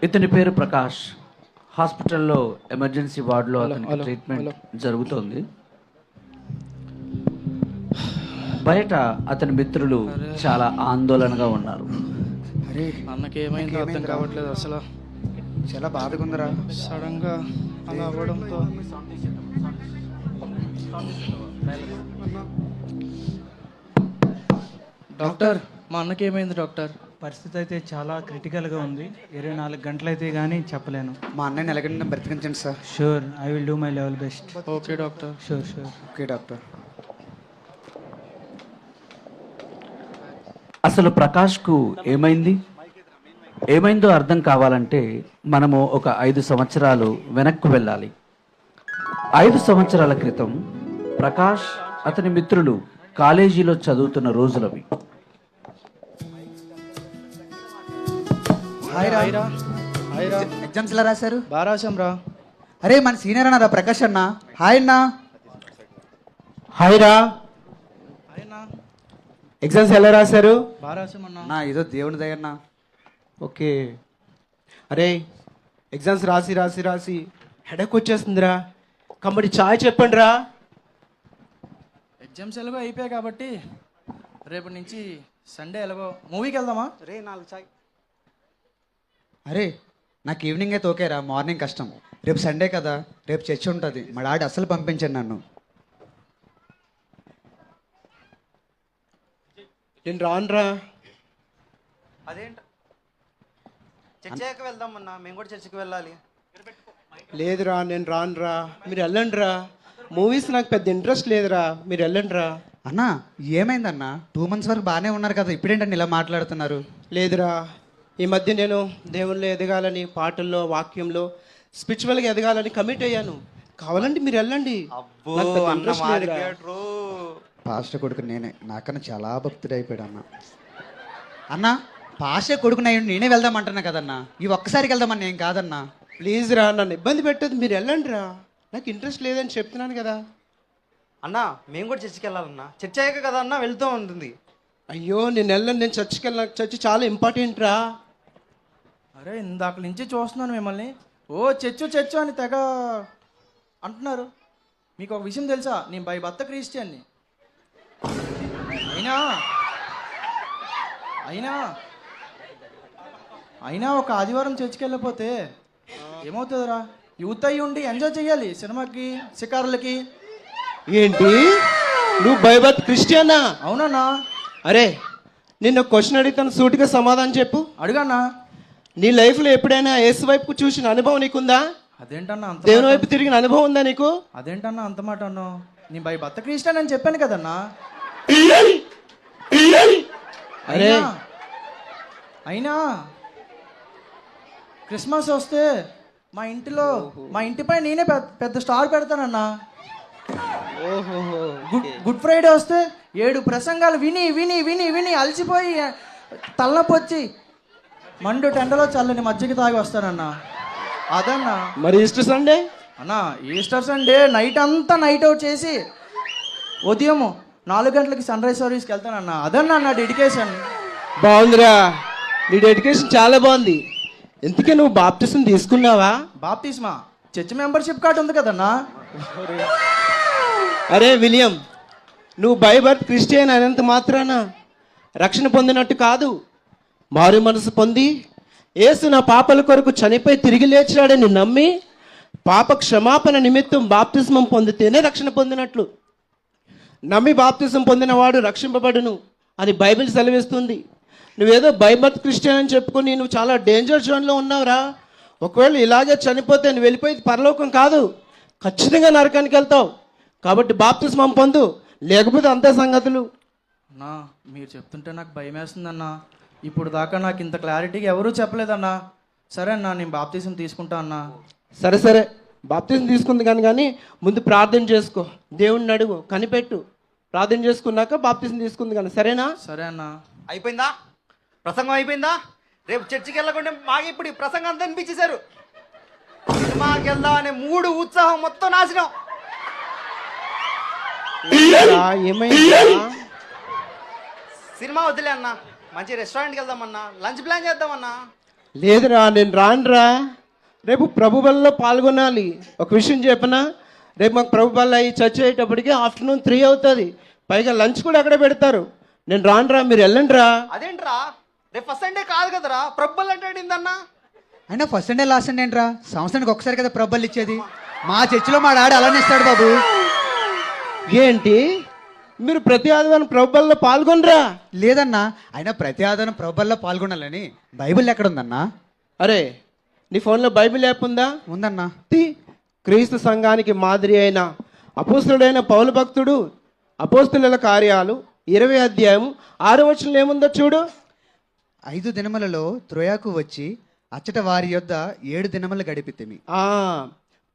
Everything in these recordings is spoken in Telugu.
ఇతని పేరు ప్రకాష్. హాస్పిటల్లో ఎమర్జెన్సీ వార్డులో అతనికి ట్రీట్మెంట్ జరుగుతోంది. బయట అతని మిత్రులు చాలా ఆందోళనగా ఉన్నారు. అరే అన్నకి ఏమైందో అర్థం కావట్లేదు అసలు. చాలా బాధగా ఉందిరా. సడన్ గా అలా అవ్వడంతో డాక్టర్, మా అన్నకి ఏమైంది డాక్టర్? పరిస్థితి అయితే చాలా క్రిటికల్గా ఉంది. 24 గంటలైతే కానీ చెప్పలేను. మా అన్నయ్యని ఎలాగైనా బ్రతికించండి sir. Sure, I will do my level best. Okay doctor. Sure sure. Okay doctor. అసలు ప్రకాష్కు ఏమైందో అర్థం కావాలంటే మనము ఒక 5 సంవత్సరాలు వెనక్కు వెళ్ళాలి. 5 సంవత్సరాల క్రితం ప్రకాష్ అతని మిత్రులు కాలేజీలో చదువుతున్న రోజులవి. ఎగ్జామ్స్ ఎలా రాశారు? బాగా రాశాం రా. అరే మన సీనియర్ అన్నారా ప్రకాష్ అన్న. హాయ్ అన్న. హాయ్ రా. ఎగ్జామ్స్ ఎలా రాశారు? బాగా రాశామన్నా. నా ఏదో దేవుని దయన్నా. ఓకే. అరే ఎగ్జామ్స్ రాసి రాసి రాసి హెడేక్ వచ్చేస్తుందిరా. కమ్మడి చాయ్ చెప్పండి రా. ఎగ్జామ్స్ ఎలాగో అయిపోయాయి కాబట్టి రేపు నుంచి సండే ఎలాగో మూవీకి వెళ్దామా? రే 4 చాయ్. అరే నాకు ఈవినింగ్ అయితే ఓకేరా, మార్నింగ్ కష్టం. రేపు సండే కదా, రేపు చర్చి ఉంటుంది. మా డాడీ అస్సలు పంపించండి నన్ను. నేను రానురా. అదేంట చర్చికి వెళ్దామన్నా, మేము కూడా చర్చికి వెళ్ళాలి. లేదురా నేను రానురా. మీరు వెళ్ళండి రా. మూవీస్ నాకు పెద్ద ఇంట్రెస్ట్ లేదురా, మీరు వెళ్ళండి రా. అన్నా ఏమైందన్నా? 2 months వరకు బాగానే ఉన్నారు కదా, ఇప్పుడేంటండి ఇలా మాట్లాడుతున్నారు? లేదురా, ఈ మధ్య నేను దేవుళ్ళు ఎదగాలని, పాటల్లో వాక్యంలో స్పిరిచువల్గా ఎదగాలని కమిట్ అయ్యాను. కావాలంటే మీరు వెళ్ళండి. నాకు పెద్ద ఇంట్రెస్ట్ లేదురా. పాస్టర్ కొడుకు నేనే, నాకన్నా చాలా భక్తుడు అయిపోయాడు అన్న. అన్నా పాస్టర్ కొడుకుని అయ్యి నేనే వెళ్దామంటున్నా కదన్నా. ఈ ఒక్కసారికి వెళ్దామన్నా, ఏం కాదన్నా. ప్లీజ్ రా, నన్ను ఇబ్బంది పెట్టదు. మీరు వెళ్ళండి రా. నాకు ఇంట్రెస్ట్ లేదని చెప్తున్నాను కదా. అన్నా మేము కూడా చర్చికి వెళ్ళాలన్నా, చర్చ్ అయ్యాక కదా అన్న వెళ్తూ ఉంటుంది. అయ్యో నేను వెళ్ళను, నేను చర్చికి వెళ్ళను. నాకు చర్చి చాలా ఇంపార్టెంట్ రా. అరే ఇందాక నుంచి చూస్తున్నాను మిమ్మల్ని. ఓ చచ్చు అని తెగ అంటున్నారు. మీకు ఒక విషయం తెలుసా? నేను బై భర్త క్రిస్టియన్ని. అయినా అయినా అయినా ఒక ఆదివారం చర్చికి వెళ్ళకపోతే ఏమవుతుందిరా? యూత్ అయ్యి ఉండి ఎంజాయ్ చేయాలి, సినిమాకి, షికారులకి. ఏంటి నువ్వు బైబత్ క్రిస్టియనా? అవునన్నా. అరే నిన్న క్వశ్చన్ అడుగుతాను, సూటిగా సమాధానం చెప్పు. అడుగన్నా. నీ లైఫ్లో ఎప్పుడైనా యేసు వైపు చూసిన అనుభవం నీకుందా? అదేంటన్నా అంత దేవుని వైపు తిరిగిన అనుభవం ఉందా నీకు? అదేంటన్నా అంత మాట అన్నావు? నీ బై భర్త క్రిస్టియన్ అని చెప్పాను కదన్నా. అరే అయినా క్రిస్మస్ వస్తే మా ఇంటిపై నేనే పెద్ద స్టార్ పెడతానన్నా. గుడ్ ఫ్రైడే వస్తే 7 ప్రసంగాలు విని విని విని విని అలసిపోయి తలనొప్పి వచ్చి మండు టెండలో చల్లని మజ్జిగ తాగి వస్తానన్నా. అదన్నా. మరి ఈస్టర్ సండే? అన్నా ఈస్టర్ సండే నైట్ అంతా నైట్ అవుట్ చేసి ఉదయం 4 గంటలకి సన్ రైజ్ సర్వీస్కి వెళ్తానన్నా. అదన్నా నా డెడికేషన్. బాగుందిరా, నీ డెడికేషన్ చాలా బాగుంది. ఎందుకే నువ్వు బాప్టిజం తీసుకున్నావా? బాప్టిస్మా చర్చ్ మెంబర్షిప్ కార్డు ఉంది కదన్నా. అరే విలియం, నువ్వు బై బర్త్ క్రిస్టియన్ అయినంత మాత్రాన రక్షణ పొందినట్టు కాదు. మారు మనసు పొంది యేసు నా పాపల కొరకు చనిపోయి తిరిగి లేచాడని నమ్మి పాప క్షమాపణ నిమిత్తం బాప్తిస్మం పొందితేనే రక్షణ పొందినట్లు. నమ్మి బాప్తిజం పొందినవాడు రక్షింపబడును అని బైబిల్ సెలవిస్తుంది. నువ్వేదో బై బర్త్ క్రిస్టియన్ అని చెప్పుకొని నువ్వు చాలా డేంజర్ జోన్లో ఉన్నావురా. ఒకవేళ ఇలాగే చనిపోతే నువ్వు వెళ్ళిపోయి పరలోకం కాదు, ఖచ్చితంగా నరకానికి వెళ్తావు. కాబట్టి బాప్తిస్మం పొందు, లేకపోతే అంతే సంగతులు. అన్నా మీరు చెప్తుంటే నాకు భయం వేస్తుందన్నా. ఇప్పుడు దాకా నాకు ఇంత క్లారిటీగా ఎవరూ చెప్పలేదన్నా. సరే అన్నా, నేను బాప్తిజం తీసుకుంటా అన్నా. సరే సరే, బాప్తిజం తీసుకుంది కానీ ముందు ప్రార్థన చేసుకో, దేవుణ్ణి అడుగు, కనిపెట్టు. ప్రార్థన చేసుకున్నాక బాప్తిజం తీసుకుంది కానీ, సరేనా? సరే అన్నా. అయిపోయిందా ప్రసంగం? అయిపోయిందా? రేపు చర్చికి వెళ్ళకుండా మాకు ఇప్పుడు ఈ ప్రసంగం అంతా అనిపించేశారు. సినిమాకి వెళ్దాం అనే 3 ఉత్సాహం మొత్తం నాశనం. ఏమైంది? సినిమా వదిలే అన్న, మంచి రెస్టారెంట్కి వెళ్దామన్నా, లంచ్ ప్లాన్ చేద్దామన్నా. లేదురా నేను రానురా, రేపు ప్రభు బలలో పాల్గొనాలి. ఒక విషయం చెప్పనా, రేపు మాకు ప్రభు బల ఈ చర్చ అయ్యేటప్పటికి ఆఫ్టర్నూన్ 3 అవుతుంది. పైగా లంచ్ కూడా అక్కడే పెడతారు. నేను రానురా, మీరు వెళ్ళండి రా. అదేంట్రా రేపు ఫస్ట్ సండే కాదు కదరా, ప్రబ్బల్ అంటే ఏందన్నా? అయినా ఫస్ట్ సండే లాస్ట్ సండే ఏంట్రా? సంవత్సరానికి ఒకసారి కదా ప్రబ్బలు ఇచ్చేది. మా చర్చిలో మా డాడీ అలానే ఇస్తాడు బాబు. ఏంటి మీరు ప్రతి ఆదివారం ప్రభు బలలో పాల్గొనరా? లేదన్నా, అయినా ప్రతి ఆదివారం ప్రబ్బల్లో పాల్గొనాలని బైబిల్ ఎక్కడ ఉందన్నా? అరే నీ ఫోన్లో బైబిల్ యాప్ ఉందా? ఉందన్నా. క్రీస్తు సంఘానికి మాదిరి అయిన అపోస్తుడైన పౌలు భక్తుడు అపోస్తుల కార్యాలు 20 అధ్యాయం 6వ వచనంలో ఏముందో చూడు. 5 దినములలో త్రోయాకు వచ్చి అచ్చట వారి యొద్ద 7 దినములు గడిపితిమి.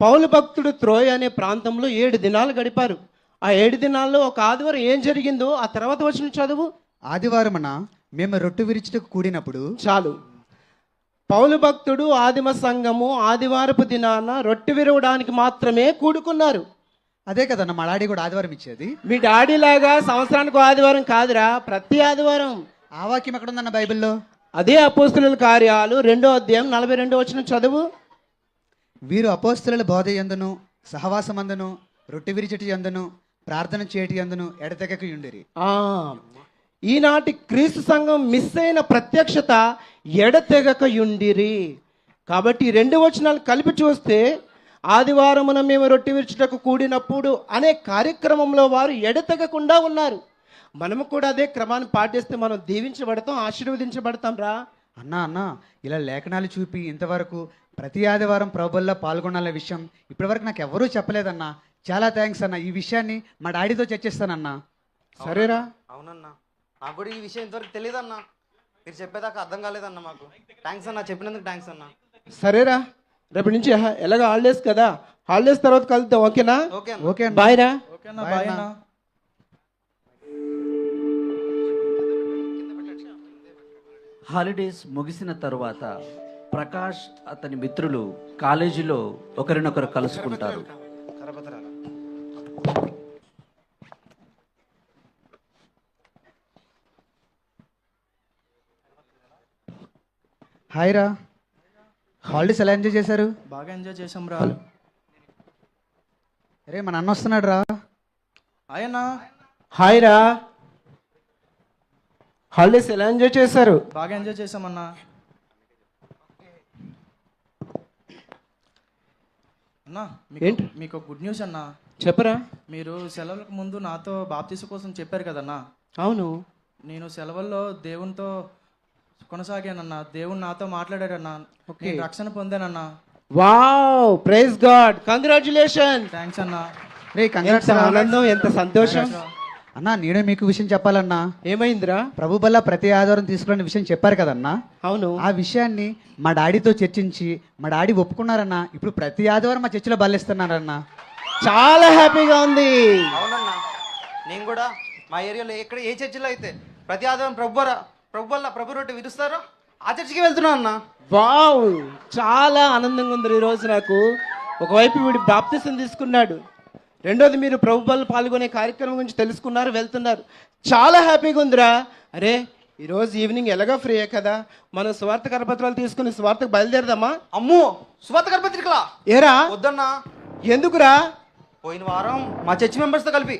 పౌలు భక్తుడు త్రోయ అనే ప్రాంతంలో 7 దినాలు గడిపారు. ఆ 7 దినాల్లో ఒక ఆదివారం ఏం జరిగిందో ఆ తర్వాత వచ్చిన చదువు. ఆదివారమున మేము రొట్టె విరుచుటకు కూడినప్పుడు. చాలు. పౌలు భక్తుడు ఆదిమ సంఘము ఆదివారపు దినాన రొట్టె విరవడానికి మాత్రమే కూడుకున్నారు. అదే కదన్న మా డాడీ కూడా ఆదివారం ఇచ్చేది. మీ డాడీ లాగా సంవత్సరానికి ఆదివారం కాదురా, ప్రతి ఆదివారం. ఆ వాక్యం ఎక్కడ ఉందన్న బైబిల్లో? అదే అపోస్తుల కార్యాలు 2వ అధ్యాయం 42వ వచనం చదువు. వీరు అపోస్తుల బోధ యందును సహవాసమందును రొట్టె విరిచటి యందును ప్రార్థన చేయటి యందును ఎడతెగక యుండిరి. ఈనాటి క్రీస్తు సంఘం మిస్ అయిన ప్రత్యక్షత ఎడతెగక యుండిరి. కాబట్టి ఈ 2 వచనాలు కలిపి చూస్తే ఆదివారమున మేము రొట్టె విరుచుటకు కూడినప్పుడు అనే కార్యక్రమంలో వారు ఎడతెగకుండా ఉన్నారు. మనము కూడా అదే క్రమాన్ని పాటిస్తే మనం దీవించబడతాం, ఆశీర్వదించబడతాం రా. అన్నా ఇలా లేఖనాలు చూపి ఇంతవరకు ప్రతి ఆదివారం ప్రభుల్లో పాల్గొనాలనే విషయం ఇప్పటివరకు నాకు ఎవరూ చెప్పలేదన్నా. చాలా థ్యాంక్స్ అన్న. ఈ విషయాన్ని మా డాడీతో చర్చిస్తానన్నా. సరేరా. అవునన్నా, నాకు కూడా ఈ విషయం ఇంతవరకు తెలియదన్నా. మీరు చెప్పేదాకా అర్థం కాలేదన్నా మాకు. థ్యాంక్స్ అన్నా, చెప్పినందుకు థ్యాంక్స్ అన్నా. సరేరా, రేపటి నుంచి ఎలాగ హాలిడేస్ కదా, హాలిడేస్ తర్వాత కలుద్దాం. ఓకేనా? ఓకే ఓకే అన్న. బాయ్ రా. ఓకేనా, బాయ్ అన్న. హాలిడేస్ ముగిసిన తరువాత ప్రకాష్ అతని మిత్రులు కాలేజీలో ఒకరినొకరు కలుసుకుంటారు. హాయ్ రా, హాలిడేస్ ఎలా ఎంజాయ్ చేశారు? బాగా ఎంజాయ్ చేసాం రా. అరే మన అన్న వస్తున్నాడు రా. ఆయన హాయ్ రా. హాలిడేస్ ఎలా ఎంజాయ్ చేశారు? బాగా ఎంజాయ్ చేసామన్నా. అన్నా ఏంటి? మీకు గుడ్ న్యూస్ అన్నా. చెప్పరా. మీరు సెలవులకు ముందు నాతో బాప్తీసు కోసం చెప్పారు కదన్నా. అవును. నేను సెలవుల్లో దేవునితో కొనసాగానన్నా. దేవుడు నాతో మాట్లాడాడన్నా. నేను రక్షణ పొందానన్నా. Wow, praise God, congratulation. Thanks అన్నా. రే కంగ్రాట్స్ ఎంత ఆనందం, ఎంత సంతోషం. అన్నా నేను మీకు విషయం చెప్పాలన్నా. ఏమైందిరా? ప్రభు బల్ల ప్రతి ఆదివారం తీసుకునే విషయం చెప్పారు కదన్నా. అవును. ఆ విషయాన్ని మా డాడీతో చర్చించి మా డాడీ ఒప్పుకున్నారన్నా. ఇప్పుడు ప్రతి ఆదివారం మా చర్చిలో బలిస్తున్నారన్నా. చాలా హ్యాపీగా ఉంది. అవునన్నా, నేను కూడా మా ఏరియాలో ఎక్కడ ఏ చర్చిలో అయితే ప్రతి ఆదివారం ప్రభు రొట్టె విరుస్తారో ఆ చర్చికి వెళ్తున్నా అన్న. వావ్, చాలా ఆనందంగా ఉంది ఈరోజు నాకు. ఒకవైపు వీడు బాప్తిసం తీసుకున్నాడు, రెండోది మీరు ప్రభు బల్ల పాల్గొనే కార్యక్రమం గురించి తెలుసుకున్నారు, వెళ్తున్నారు. చాలా హ్యాపీగా ఉందిరా. అరే ఈరోజు ఈవినింగ్ ఎలాగో ఫ్రీయే కదా, మనం స్వార్థ కరపత్రాలు తీసుకుని స్వార్థకు బయలుదేరదామా? అమ్మో, సువార్త కరపత్రికలా? ఏరా వద్దన్నా. ఎందుకురా? పోయిన వారం మా చర్చి మెంబర్స్తో కలిపి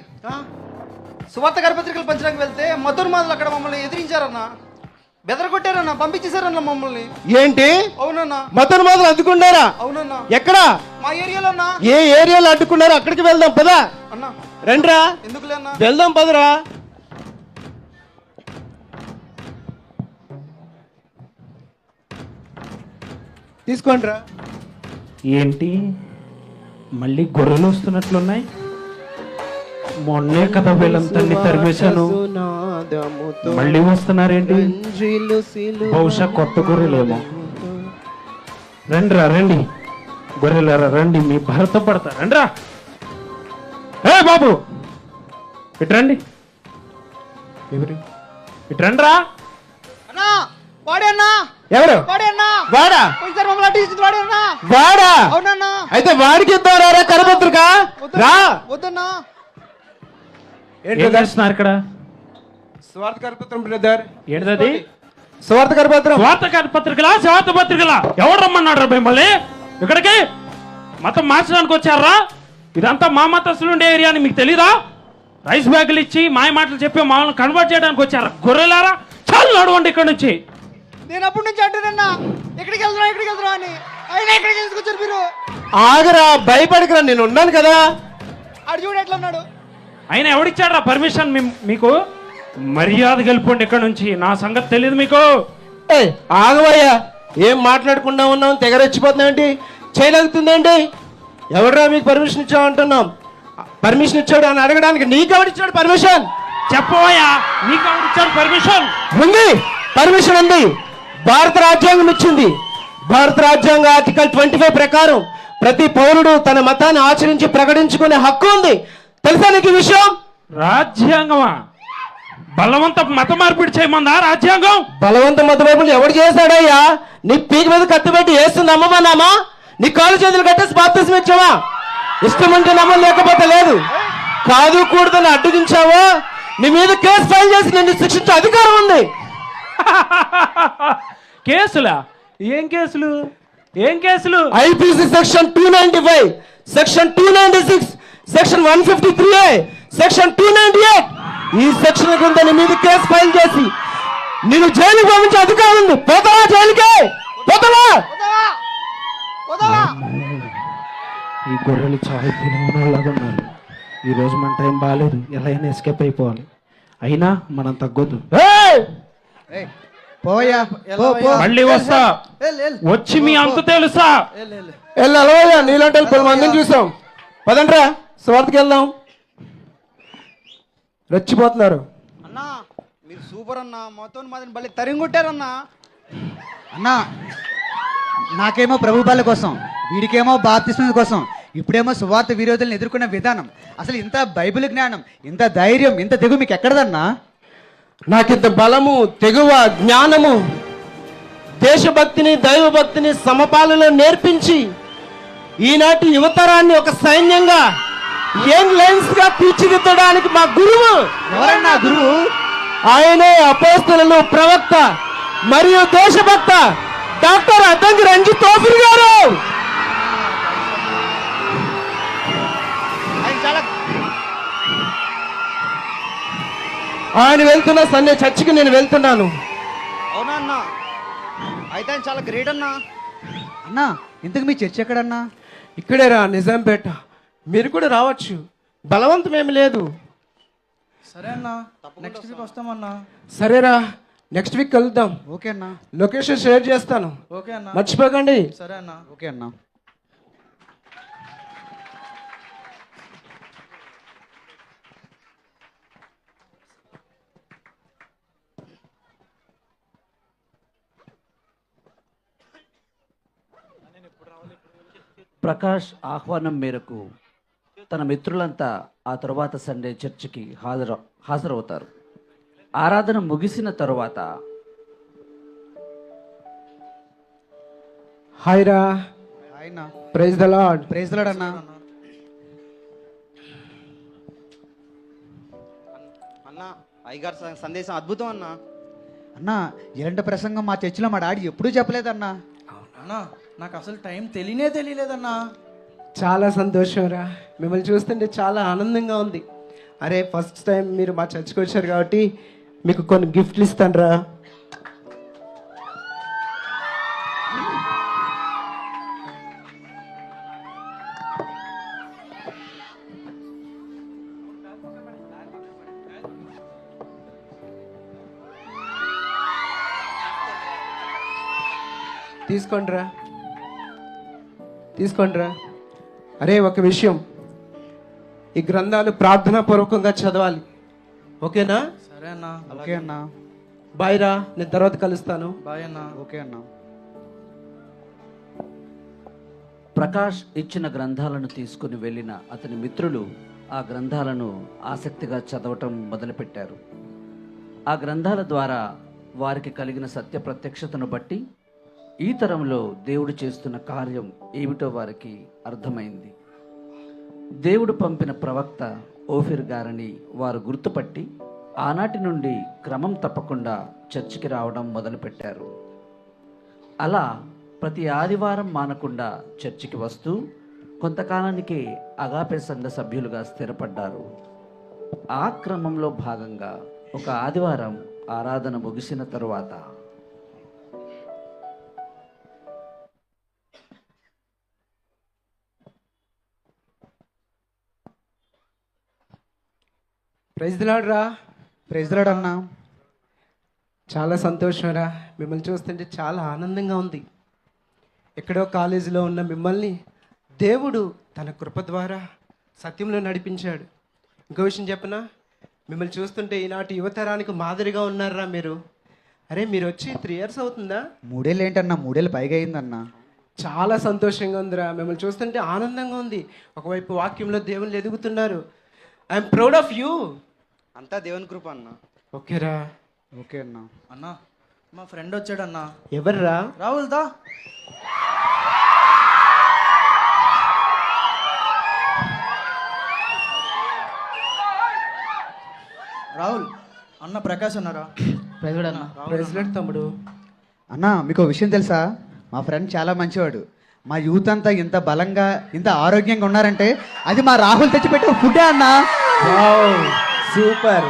సువార్త కరపత్రికలు పంచడానికి వెళ్తే మధుర్ మాదలు అక్కడ మమ్మల్ని ఎదిరించారన్నా, బెదరగొట్టారన్నా, పంపించేశారన్నా మమ్మల్ని. ఏంటి? అవునన్నా. మతను మాత్రం అడ్డుకున్నారా? అవునన్నా. ఎక్కడా? మా ఏరియాలో అన్నా. ఏ ఏరియాలో అడ్డుకున్నారో అక్కడికి వెళ్దాం పదా. అన్నా రండ్రా, ఎందుకులే అన్నా, వెళ్దాం పదరా. తీసుకోండిరా. ఏంటి మళ్ళీ గొర్రెలు వస్తున్నట్లున్నాయి? మొన్నే కదా వీళ్ళంతా తరిమేశాను, మళ్ళీ వస్తున్నారేంటి? బహుశా కొత్త గొర్రెలేమో. రండిరా, రండి గొర్రెలరా, రండి, మీ భర్త పడతా. రండిరా. ఏ బాబు ఇటు రండి. ఎవరు? ఇటు రండిరా. అన్నా వాడే అన్నా. ఎవరు? వాడే అన్నా. వాడా? పోయినసారి మమ్మల్ని అడ్డించింది వాడే అన్నా. వాడా? అవునన్నా. అయితే వాడికి ఇద్దారా కరపత్రిక? రా. వద్దన్నా. ఏం చేస్తున్నారు ఇక్కడ? స్వార్థ కరపత్రం బ్రదర్. ఏంటది? సువార్త కరపత్రం. స్వార్థ పత్రికలా ఎవరు రమ్మన్నాడు మిమ్మల్ని ఇక్కడికి? మతం మార్చడానికి వచ్చారా? ఇదంతా మా మతస్థులు ఉండే ఏరియా అని మీకు తెలీదా? రైస్ బ్యాగులు ఇచ్చి మాయ మాటలు చెప్పి మామూలు కన్వర్ట్ చేయడానికి వచ్చారా? గొర్రెలారా, చాలు నడవండి ఇక్కడ నుంచి. నేను అప్పటి నుంచి అంటున్నా ఎక్కడికి వెళ్తున్నా అని, అయినా ఎక్కడికి తీసుకొచ్చారు మీరు? ఆగరా, భయపడకరా, నేను ఉన్నాను కదా. ఆడు చూడు ఎట్లా ఉన్నాడు. ఆయన ఎవడిచ్చాడ్రా పర్మిషన్ మీకు? మర్యాద గెలుపండి ఇక్కడ నుంచి, నా సంగతి తెలియదు మీకు. ఆగవయ్యా, ఏం మాట్లాడకుండా ఉన్నాం, తెగరెచ్చిపోతున్నాయండి, చేయగలుగుతుందండి. ఎవడరా మీకు పర్మిషన్ ఇచ్చావు అంటున్నాం? పర్మిషన్ ఇచ్చాడు అని అడగడానికి నీకెవడిచ్చాడు పర్మిషన్? చెప్పవయ్యా, నీకు ఎవడిచ్చాడు పర్మిషన్? ఉంది, పర్మిషన్ ఉంది. భారత రాజ్యాంగం ఇచ్చింది. భారత రాజ్యాంగ ఆర్టికల్ 25 ప్రకారం ప్రతి పౌరుడు తన మతాన్ని ఆచరించి ప్రకటించుకునే హక్కు ఉంది. తెలుసా నీకు ఈ విషయం? రాజ్యాంగమా? బలవంత మత మార్పిడి చేయమందా రాజ్యాంగం? బలవంత మత వైపులు ఎవడు చేశాడయ్యా? నీ పీక మీద కత్తి పెట్టి వేస్తుంది నమ్మమన్నామా? నీ కాలు చేతులు కట్టేసి బాప్తిసం ఇచ్చావా? ఇష్టం ఉంటే నమ్మం, లేకపోతే లేదు. కాదు కూడదని అడ్డగించావా? నీ మీద కేసు ఫైల్ చేసి నిన్ను శిక్షించే అధికారం ఉంది. కేసులా? ఏం కేసులు? ఏం కేసులు? IPC section 295, section 296, section 153A, section 298 ఈ సెక్షన్ కింద నీ మీద కేసు ఫైల్ చేసి నిన్ను జైలుకి పంపించే అధికారం ఉంది. పోతావా జైలుకే? పోతావా? ఈ గొర్రెలు చాలా పిల్లలాగా ఉన్నారు. ఈరోజు మన టైం బాగాలేదు, ఎలా అయినా ఎస్కేప్ అయిపోవాలి. అయినా మనం తగ్గొద్దు. పోయా, మళ్ళీ వస్తా, వచ్చి మీ అంత తెలుసా? వెళ్ళవయ్యా, నీలాంటి 10 మందిని చూసాం. పదండ్రా, స్వార్థకి వెళ్దాం. రెచ్చిపోతున్నారు. అన్నా మీరు సూపర్ అన్నా, మొత్తం మాదిరి బలి తరింగుట్టారన్నా. అన్నా నాకేమో ప్రభు బాల కోసం, వీడికేమో బాప్తిస్మం కోసం, ఇప్పుడేమో సువార్త విరోధులను ఎదుర్కొన్న విధానం, అసలు ఇంత బైబిల్ జ్ఞానం, ఇంత ధైర్యం, ఇంత తెగు మీకు ఎక్కడదన్నా? నాకింత బలము, తెగువ, జ్ఞానము, దేశభక్తిని, దైవభక్తిని సమపాలలో నేర్పించి ఈనాటి యువతరాన్ని ఒక సైన్యంగా యంగ్ లయన్స్ గా తీర్చిదిద్దడానికి మా గురువు. ఎవరన్నా గురువు? ఆయనే అపోస్తలులు, ప్రవక్త మరియు దేశభక్త డాక్టర్ అద్దంకి రంజిత్ తోఫిర్ గారు. ఆయన వెళ్తున్న సండే చర్చికి నేను వెళ్తున్నాను. అవునా అన్నా? అయితే ఆయన చాలా గ్రేట్ అన్నా. అన్నా ఇంతకు మీ చర్చ ఎక్కడన్నా? ఇక్కడేరా, నిజాంపేట. మీరు కూడా రావచ్చు, బలవంతం ఏమి లేదు. సరే అన్నా, నెక్స్ట్ వీక్ వస్తామన్నా. సరేరా, నెక్స్ట్ వీక్ కలుద్దాం. ఓకే అన్నా. లొకేషన్ షేర్ చేస్తాను, ఓకే అన్నా. మర్చిపోకండి. సరే అన్నా. ఓకే అన్నా. ప్రకాష్ ఆహ్వానం మేరకు తన మిత్రులంతా ఆ తరువాత సండే చర్చికి హాజరవుతారు. ఆరాధన ముగిసిన తరువాత హాయ్ రా, ఆయన praise the lord. Praise lord అన్నా. అన్నా అయ్యగారు సందేశం అద్భుతం అన్నా. అన్నా ఇలాంటి ప్రసంగం మా చర్చిలో మా డాడీ ఎప్పుడూ చెప్పలేదన్నా. అన్నా నాకు అసలు టైం తెలియలేదన్నా. చాలా సంతోషం రా, మిమ్మల్ని చూస్తుంటే చాలా ఆనందంగా ఉంది. అరే, ఫస్ట్ టైం మీరు మా చర్చికి వచ్చారు కాబట్టి మీకు కొన్ని గిఫ్ట్లు ఇస్తాను రా. తీసుకోండిరా, తీసుకోండిరా. అరే, ఒక విషయం, ఈ గ్రంథాలు ప్రార్థనా పూర్వకంగా చదవాలి, ఓకేనా? సరే అన్నా. ఓకే అన్నా. బాయ్ రా, నేను తర్వాత కలుస్తాను. బాయ్ అన్నా. ఓకే అన్నా. ప్రకాష్ ఇచ్చిన గ్రంథాలను తీసుకుని వెళ్ళిన అతని మిత్రులు ఆ గ్రంథాలను ఆసక్తిగా చదవటం మొదలుపెట్టారు. ఆ గ్రంథాల ద్వారా వారికి కలిగిన సత్య ప్రత్యక్షతను బట్టి ఈ తరంలో దేవుడు చేస్తున్న కార్యం ఏమిటో వారికి అర్థమైంది. దేవుడు పంపిన ప్రవక్త ఓఫిర్ గారని వారు గుర్తుపట్టి ఆనాటి నుండి క్రమం తప్పకుండా చర్చికి రావడం మొదలుపెట్టారు. అలా ప్రతి ఆదివారం మానకుండా చర్చికి వస్తూ కొంతకాలానికి అగాపే సంఘ సభ్యులుగా స్థిరపడ్డారు. ఆ క్రమంలో భాగంగా ఒక ఆదివారం ఆరాధన ముగిసిన తరువాత ప్రైజ్ లార్డ్ రా. ప్రైజ్ లార్డ్ అన్నా. చాలా సంతోషం రా, మిమ్మల్ని చూస్తుంటే చాలా ఆనందంగా ఉంది. ఎక్కడో కాలేజీలో ఉన్న మిమ్మల్ని దేవుడు తన కృప ద్వారా సత్యంలో నడిపించాడు. ఇంకో విషయం చెప్పనా, మిమ్మల్ని చూస్తుంటే ఈనాటి యువతరానికి మాదిరిగా ఉన్నారా మీరు. అరే మీరు వచ్చి 3 years అవుతుందా? 3 ఏళ్ళు ఏంటన్నా, 3 ఏళ్ళు పైగా అయిందన్నా. చాలా సంతోషంగా ఉందిరా, మిమ్మల్ని చూస్తుంటే ఆనందంగా ఉంది. ఒకవైపు వాక్యంలో దేవుళ్ళు ఎదుగుతున్నారు. I'm proud of you. అంతా దేవుని కృప అన్న. ఓకేరా. ఓకే అన్నా. అన్నా మా ఫ్రెండ్ వచ్చాడన్నా. ఎవర్రా? రాహుల్ దా. రాహుల్ అన్న ప్రకాష్ అన్నారా? ప్రెసిడెంట్ తమ్ముడు. అన్నా మీకు విషయం తెలుసా, మా ఫ్రెండ్ చాలా మంచివాడు. మా యూత్ అంతా ఇంత బలంగా ఇంత ఆరోగ్యంగా ఉన్నారంటే అది మా రాహుల్ తెచ్చిపెట్టే ఫుడ్డే అన్నా. సూపర్.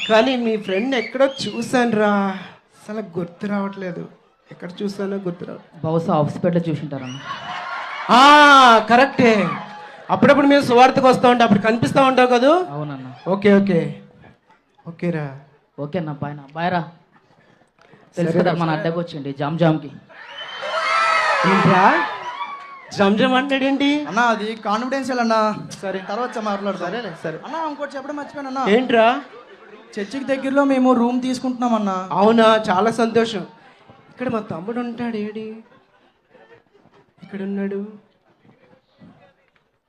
కానీ మీ ఫ్రెండ్ ఎక్కడో చూసాను రా, అసలు గుర్తు రావట్లేదు. ఎక్కడ చూసానో గుర్తు రావు. బహుశా హాస్పిటల్ చూసింటారన్న. కరెక్టే, అప్పుడప్పుడు మేము సువార్తకు వస్తూ ఉంటాం, అప్పుడు కనిపిస్తూ ఉంటావు కదా. అవునన్న. ఓకే ఓకే ఓకేరా. ఓకే అన్న, బాయ్ రా. తెలుసు కదా మన అడ్డకు వచ్చిండి జామ్కి. ఏంట్రా జంజం అంటాడేంటి? అన్నా అది కాన్ఫిడెన్షియల్ అన్నా. సరే తర్వాత మాట్లాడతారు. సరేలే సరే. అన్నా ఇంకోటి చెప్పడం మర్చిపోయానన్నా. ఏంట్రా? చర్చికి దగ్గరలో మేము రూమ్ తీసుకుంటున్నామన్నా. అవునా, చాలా సంతోషం. ఇక్కడ మా తమ్ముడు ఉంటాడు, ఏడి ఇక్కడ ఉన్నాడు.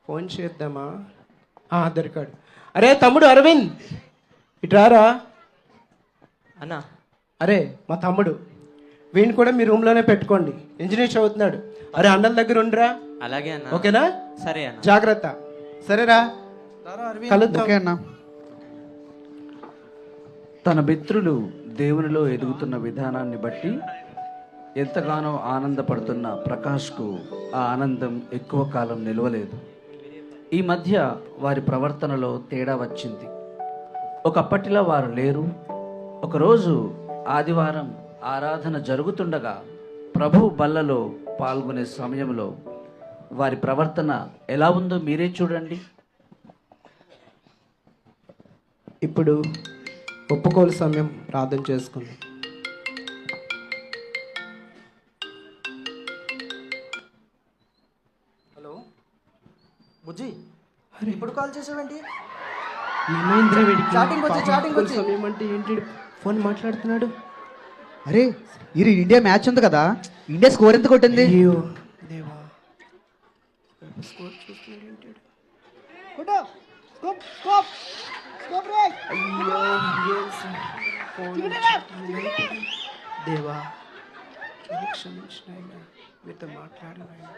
ఫోన్ చేద్దామా? దొరికాడు. అరే తమ్ముడు అరవింద్, ఇట్రారా అన్నా. అరే మా తమ్ముడు, వీడిని కూడా మీ రూమ్లోనే పెట్టుకోండి, ఇంజనీర్ చదువుతున్నాడు. అరే అన్నల దగ్గర ఉండరా. అలాగే అన్న. ఓకేనా? సరే అన్న. జాగ్రత్త. సరేరా, కలుద్దాం. ఓకే అన్నా. తన మిత్రులు దేవునిలో ఎదుగుతున్న విధానాన్ని బట్టి ఎంతగానో ఆనందపడుతున్న ప్రకాష్కు ఆ ఆనందం ఎక్కువ కాలం నిలవలేదు. ఈ మధ్య వారి ప్రవర్తనలో తేడా వచ్చింది. ఒకప్పటిలా వారు లేరు. ఒకరోజు ఆదివారం ఆరాధన జరుగుతుండగా ప్రభు బల్లలో పాల్గొనే సమయంలో వారి ప్రవర్తన ఎలా ఉందో మీరే చూడండి. ఇప్పుడు ఒప్పుకోలు సమయం, ప్రార్థన చేసుకుందాం. హలో బుజ్జి, ఇప్పుడు కాల్ చేసావేంటి? ఏమైందిరా వీడికి? చాటింగ్ వచ్చి, చాటింగ్ ఒప్పుకోలు వచ్చి. సమయం అంటే ఏంటి? ఫోన్ మాట్లాడుతున్నాడు. అరే ఈ ఇండియా మ్యాచ్ ఉంది కదా, ఇండియా స్కోర్ ఎంత కొట్టింది? అయ్యో దేవా, స్కోర్ చూస్తున్నాడు ఏంటి? అయ్యో ఫోన్ దేవా, నన్ను క్షమించు నాయనా, మీతో మాట్లాడు నాయనా.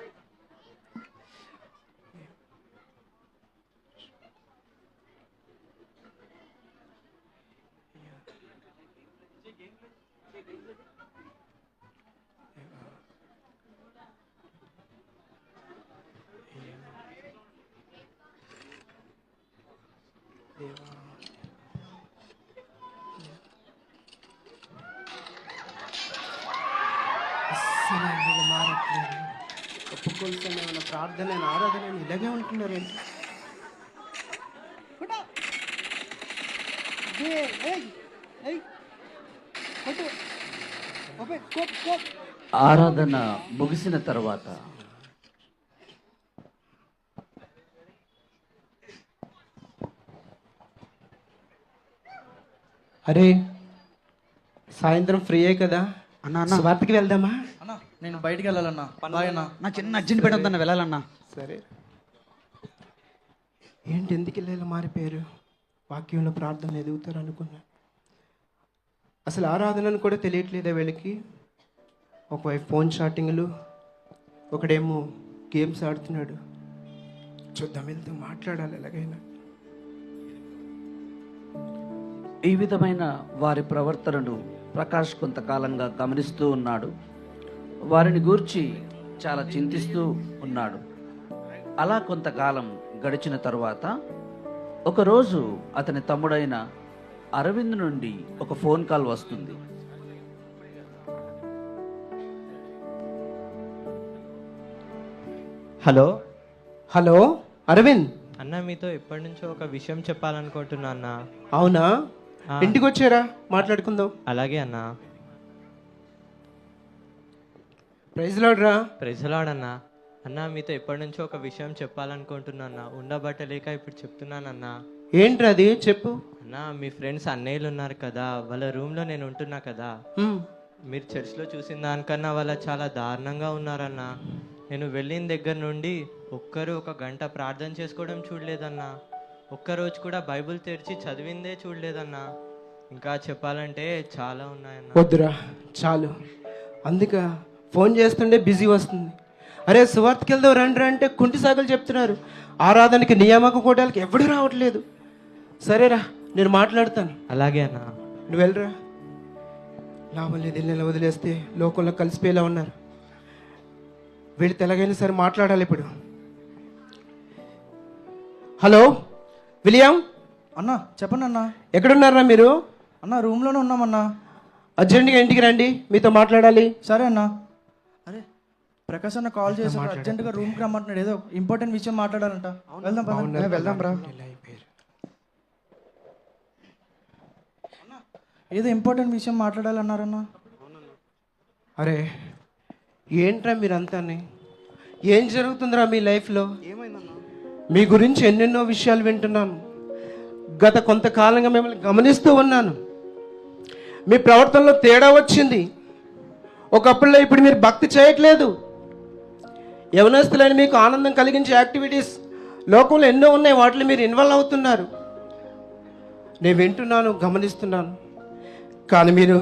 అస్సలు వీళ్ళు మారట్లేదు. ఒప్పుకోల్సిన మన ప్రార్థన ఆరాధన ఇలాగే ఉంటున్నారేంటి? ఆరాధన ముగిసిన తర్వాత అరే సాయంత్రం ఫ్రీయే కదా, అన్నా స్వాతికి వెళ్దామా? అన్నా నేను బయటికి వెళ్ళాలన్నా. బాయ్ అన్నా. నా చిన్న అర్జెంట్ పని ఉందన్న, వెళ్ళాలన్నా. సరే. ఏంటి ఎందుకు ఇలా మారిపోయారు? వాక్యంలో ప్రార్థన ఎదుగుతారు అనుకున్నా. అసలు ఆరాధనను కూడా తెలియట్లేదా వీళ్ళకి? ఒకవైపు ఫోన్ చాటింగ్లు, ఒకడేమో గేమ్స్ ఆడుతున్నాడు. చూద్దాం, వెళ్తూ మాట్లాడాలి ఎలాగైనా. ఈ విధమైన వారి ప్రవర్తనను ప్రకాష్ కొంతకాలంగా గమనిస్తూ ఉన్నాడు. వారిని గూర్చి చాలా చింతిస్తూ ఉన్నాడు. అలా కొంతకాలం గడిచిన తరువాత ఒకరోజు అతని తమ్ముడైన అరవింద్ నుండి ఒక ఫోన్ కాల్ వస్తుంది. Hello hello Aravind. అన్న, మీతో ఎప్పటి నుంచో ఒక విషయం చెప్పాలనుకుంటున్నా అన్న. అవునా? ఆ. ఇంటికి వచ్చారా? మాట్లాడుకుందాం. అలాగే అన్న. ప్రైజ్ లార్డ్ రా. ప్రెజలాడన్నా. అన్న, మీతో ఎప్పటి నుంచో ఒక విషయం చెప్పాలనుకుంటున్నా అన్న. ఉండబట్టలేక ఇప్పుడు చెప్తున్నానన్నా. ఏంట్రా అది? చెప్పు. అన్న, మీ ఫ్రెండ్స్ అన్నయ్యలు ఉన్నారు కదా, వాళ్ళ రూమ్లో నేను ఉంటున్నా కదా. హ్మ్. మీరు చర్చ్లో చూసిన దానికన్నా వాళ్ళ చాలా దారుణంగా ఉన్నారన్నా. నేను వెళ్ళిన దగ్గర నుండి ఒక్కరు ఒక గంట ప్రార్థన చేసుకోవడం చూడలేదన్నా. ఒక్కరోజు కూడా బైబిల్ తెరిచి చదివిందే చూడలేదన్నా. ఇంకా చెప్పాలంటే చాలా ఉన్నాయన్నా. వద్దురా, చాలు. అందుక ఫోన్ చేస్తుండే బిజీ వస్తుంది. అరే సువార్తకి వెళ్దాం రండి అంటే కుంటి సాగులు చెప్తున్నారు. ఆరాధనకి నియామక కోటాలకి ఎవడు రావట్లేదు. సరేరా, నేను మాట్లాడతాను. అలాగే అన్న. నువ్వు వెళ్ళరా. లాభం లేదు, ఇల్లు వదిలేస్తే లోకంలో కలిసిపోయేలా ఉన్నారు. వీళ్ళు తెలగైనా సరే మాట్లాడాలి ఇప్పుడు. హలో విలియం, అన్న చెప్పండి అన్న. ఎక్కడున్నారా మీరు? అన్న రూమ్లోనే ఉన్నామన్నా. అర్జెంటుగా ఇంటికి రండి, మీతో మాట్లాడాలి. సరే అన్న. అరే ప్రకాష్ అన్న కాల్ చేశారు, అర్జెంటుగా రూమ్కి రమ్మంటున్నాడు. ఏదో ఇంపార్టెంట్ విషయం మాట్లాడాలంట. వెళ్దాం పద. వెళ్దాం రా. ఏదో ఇంపార్టెంట్ విషయం మాట్లాడాలన్నారన్న. అరే ఏంట్రా మీరంతా? ఏం జరుగుతుందిరా మీ లైఫ్లో? మీ గురించి ఎన్నెన్నో విషయాలు వింటున్నాను. గత కొంతకాలంగా మిమ్మల్ని గమనిస్తూ ఉన్నాను. మీ ప్రవర్తనలో తేడా వచ్చింది. ఒకప్పుడులో ఇప్పుడు మీరు భక్తి చేయట్లేదు. యవనస్తులని మీకు ఆనందం కలిగించే యాక్టివిటీస్ లోకంలో ఎన్నో ఉన్నాయి, వాటిలో మీరు ఇన్వాల్వ్ అవుతున్నారు. నేను వింటున్నాను, గమనిస్తున్నాను. కానీ మీరు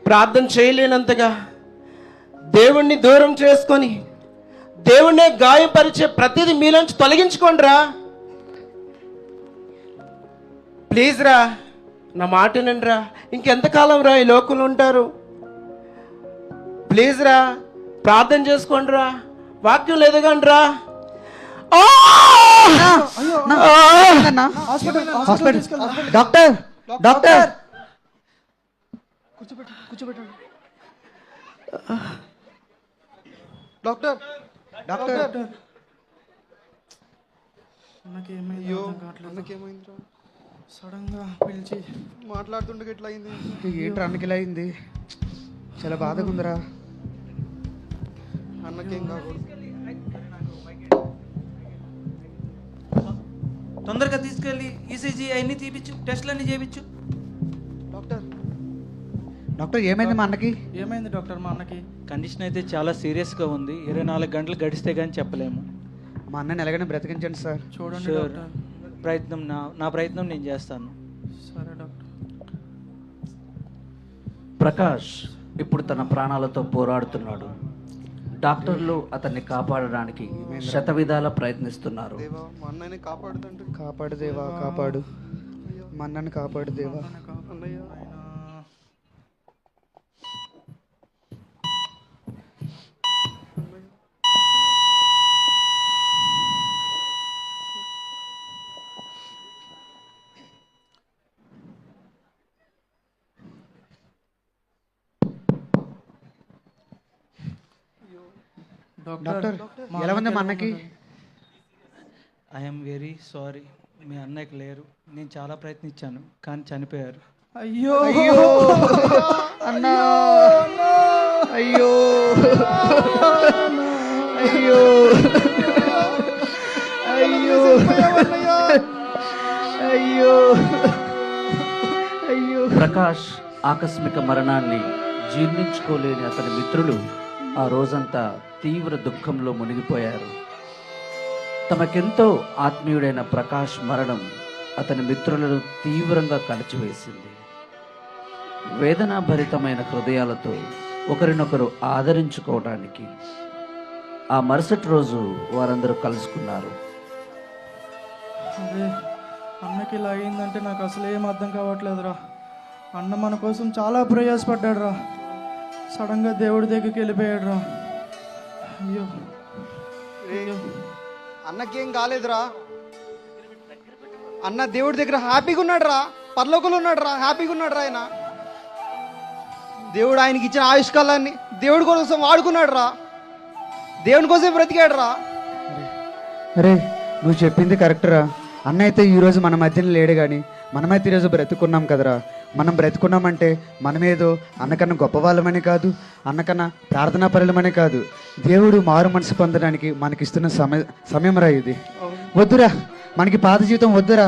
ప్రార్థన చేయలేనంతగా దేవుణ్ణి దూరం చేసుకొని దేవుణ్ణే గాయపరిచే ప్రతిదీ మీలోంచి తొలగించుకోండి రా. ప్లీజ్ రా, నా మాట వినండి రా. ఇంకెంతకాలం రా ఈ లోకంలో ఉంటారు? ప్లీజ్ రా, ప్రార్థన చేసుకోండి రా. వాక్యం లేదుగాండి రా. హాస్పిటల్ డాక్టర్ డాక్టర్ కూర్చోబెట్టండి. డాక్టర్ డాక్టర్ నాకేమైంది సడన్ గా పిలిచి మాట్లాడుతుండగా ఇట్లా అయింది. ఏంట్రా అన్నకి ఇలా అయింది? చాలా బాధగా ఉందిరా. అన్నకేం కాకూడదు. తొందరగా తీసుకెళ్ళి ఈసీజీ అన్ని తీపిచ్చు, టెస్టులన్నీ చేయించు. డాక్టర్ డాక్టర్ ఏమైంది మా అన్నకి? ఏమైంది డాక్టర్ మా అన్నకి? కండిషన్ అయితే చాలా సీరియస్గా ఉంది. 24 గంటలు గడిస్తే కానీ చెప్పలేము. మా అన్నని ఎలాగైనా బ్రతికించండి సార్. చూడండి Sure. డాక్టర్. ప్రయత్నం నా ప్రయత్నం నేను చేస్తాను. సరే డాక్టర్. ప్రకాష్ ఇప్పుడు తన ప్రాణాలతో పోరాడుతున్నాడు. డాక్టర్లు అతన్ని కాపాడడానికి శతవిధాల ప్రయత్నిస్తున్నారు. దేవా మా అన్నయ్యని కాపాడుతండ్రి. కాపాడు దేవా, కాపాడు. మా అన్నని కాపాడు దేవా. అన్నయ్య డాక్టర్ ఎలా ఉంది మా అన్నకి? ఐఎమ్ వెరీ సారీ, మీ అన్నయ్యకి లేరు. నేను చాలా ప్రయత్నించాను కానీ చనిపోయారు. అయ్యో అయ్యో అన్నా, అయ్యో అయ్యో అయ్యో అయ్యో అయ్యో. ప్రకాష్ ఆకస్మిక మరణాన్ని జీర్ణించుకోలేని అతని మిత్రులు ఆ రోజంతా తీవ్ర దుఃఖంలో మునిగిపోయారు. తమకెంతో ఆత్మీయుడైన ప్రకాష్ మరణం అతని మిత్రులను తీవ్రంగా కలిచివేసింది. వేదనాభరితమైన హృదయాలతో ఒకరినొకరు ఆదరించుకోవడానికి ఆ మరుసటి రోజు వారందరూ కలుసుకున్నారు. అరే అన్నకి ఇలా అయిందంటే నాకు అసలు ఏం అర్థం కావట్లేదురా. అన్న మన కోసం చాలా ప్రయాసపడ్డాడు రా. సడన్గా దేవుడి దగ్గరికి వెళ్ళిపోయాడు రా. అయ్యో అయ్యో. అన్నకేం కాలేదురా. అన్న దేవుడి దగ్గర హ్యాపీగా ఉన్నాడు రా, పరలోకంలో ఉన్నాడు రా, హ్యాపీగా ఉన్నాడు రా. ఆయన దేవుడు ఆయనకి ఇచ్చిన ఆయుష్కాలాన్ని దేవుడి కోసం వాడుకున్నాడు రా, దేవుని కోసం బ్రతికాడు రా. అరే నువ్వు చెప్పింది కరెక్ట్ రా. అన్న అయితే ఈరోజు మన మధ్యన లేడు కానీ మనమైతే ఈరోజు బ్రతుకున్నాం కదరా. మనం బ్రతుకున్నామంటే మనమేదో అన్నకన్నా గొప్పవాళ్ళమని కాదు, అన్నకన్నా ప్రార్థనా పరులమని కాదు, దేవుడు మారు మనసు పొందడానికి మనకిస్తున్న సమయం రా ఇది. వద్దురా, మనకి పాత జీవితం వద్దురా.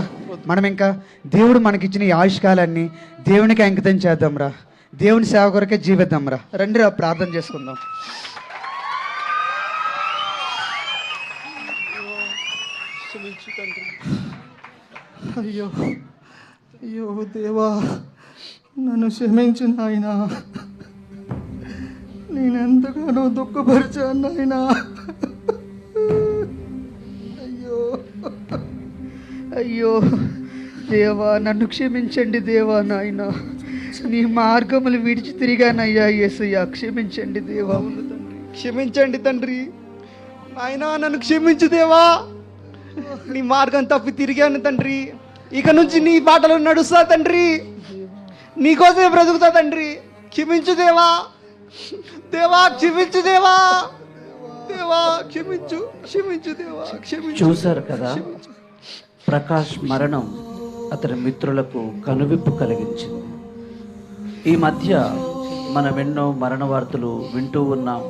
మనం ఇంకా దేవుడు మనకిచ్చిన ఈ ఆయుష్కాలాన్ని దేవునికి అంకితం చేద్దాం రా. దేవుని సేవ కొరకే జీవిద్దాం రా. రండి రా, ప్రార్థన చేసుకుందాం. అయ్యో అయ్యో దేవా, నన్ను క్షమించు నాయనా. నేను ఎంతగానో దుఃఖపరిచాను నాయనా. అయ్యో అయ్యో దేవా, నన్ను క్షమించండి దేవా. నాయనా నీ మార్గములు విడిచి తిరిగానయ్యా. యేసయ్యా క్షమించండి దేవా. క్షమించండి తండ్రి. నాయనా నన్ను క్షమించు దేవా, నీ మార్గం తప్పి తిరిగాను తండ్రి. ఇక నుంచి నీ బాటలో నడుస్తా తండ్రి, నీకోసమే బ్రతుకుతా తండ్రి. క్షమించు దేవా, దేవా క్షమించు దేవా, దేవా క్షమించు, క్షమించు దేవా, క్షమించు. చూశారు కదా, ప్రకాష్ మరణం అతని మిత్రులకు కనువిప్పు కలిగించింది. ఈ మధ్య మనం ఎన్నో మరణ వార్తలు వింటూ ఉన్నాం.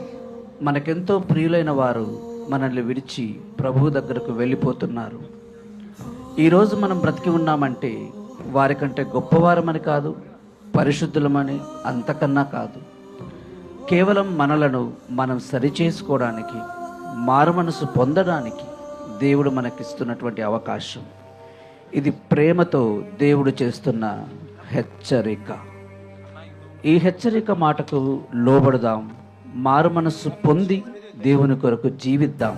మనకెంతో ప్రియులైన వారు మనల్ని విడిచి ప్రభువు దగ్గరకు వెళ్ళిపోతున్నారు. ఈరోజు మనం బ్రతికి ఉన్నామంటే వారికంటే గొప్పవారమని కాదు, పరిశుద్ధులమని అంతకన్నా కాదు. కేవలం మనలను మనం సరిచేసుకోవడానికి, మారుమనసు పొందడానికి దేవుడు మనకిస్తున్నటువంటి అవకాశం. ఇది ప్రేమతో దేవుడు చేస్తున్న హెచ్చరిక. ఈ హెచ్చరిక మాటకు లోబడదాం, మారుమనస్సు పొంది దేవుని కొరకు జీవిద్దాం.